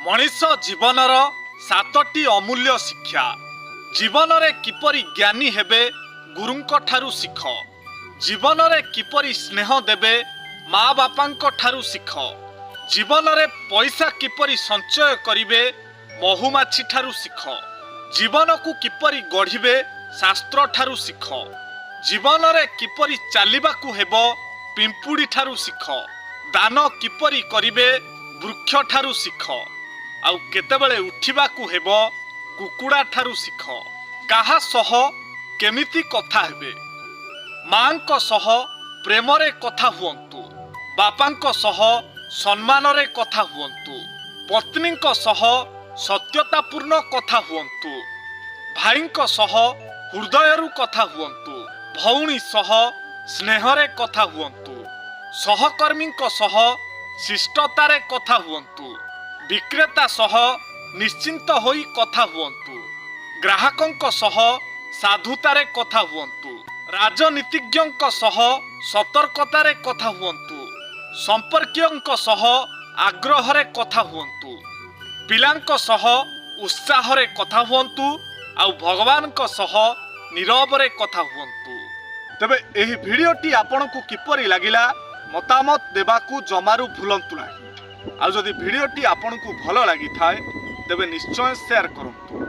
मनीष जीवनर सातटी अमूल्य शिक्षा। जीवन रे किपरि ज्ञानी हेबे गुरुंक ठारू शिख। जीवन रे किपरि स्नेह देबे माँ बापांक ठारू शिख। जीवन रे पैसा किपरि संचय करिवे महुमाछी ठारू शिख। जीवन को किपरि गढ़िबे शास्त्र ठारू शिख। जीवन रे किपरि चालिबाकू हेबो पिंपुड़ी ठारू शिख। दान किपरि करिवे वृक्ष ठारू शिख। आउ केतेबेले उठिबाकू हेबो कुकुड़ा ठारू शिख। काहा सह केमिति कथा हेबे, मांक सह प्रेम रे कथा हुअन्तु, बापांक सह सम्मान रे कथा हुअन्तु, पत्नींक सह सत्यतापूर्ण कथा हुअन्तु, भाईंक सह हृदयरु कथा हुअन्तु, भौणी सह स्नेह रे कथा हुअन्तु, सहकर्मींक सह शिष्टतारे कथा हुअन्तु, विक्रेता सह निश्चिंत होई कथा हुअन्तु, ग्राहकंक सह साधुतारे कथा हुअन्तु, राजनीतिज्ञंक सह सतर्कतारे कथा हुअन्तु, संपर्कीयंक सह आग्रहरे कथा हुअन्तु, पिलांक सह उत्साहरे कथा हुअन्तु, आउ भगवानक सह नीरवरे कथा हुअन्तु। तबे एही भिडियोटी आपनकु किपरि लागिला मतामत देबाकू जमारू भूलंतु नाही। आ जदि भिडियोटी आपनकु भल लागि थाए तेबे निश्चय शेयर करंतु।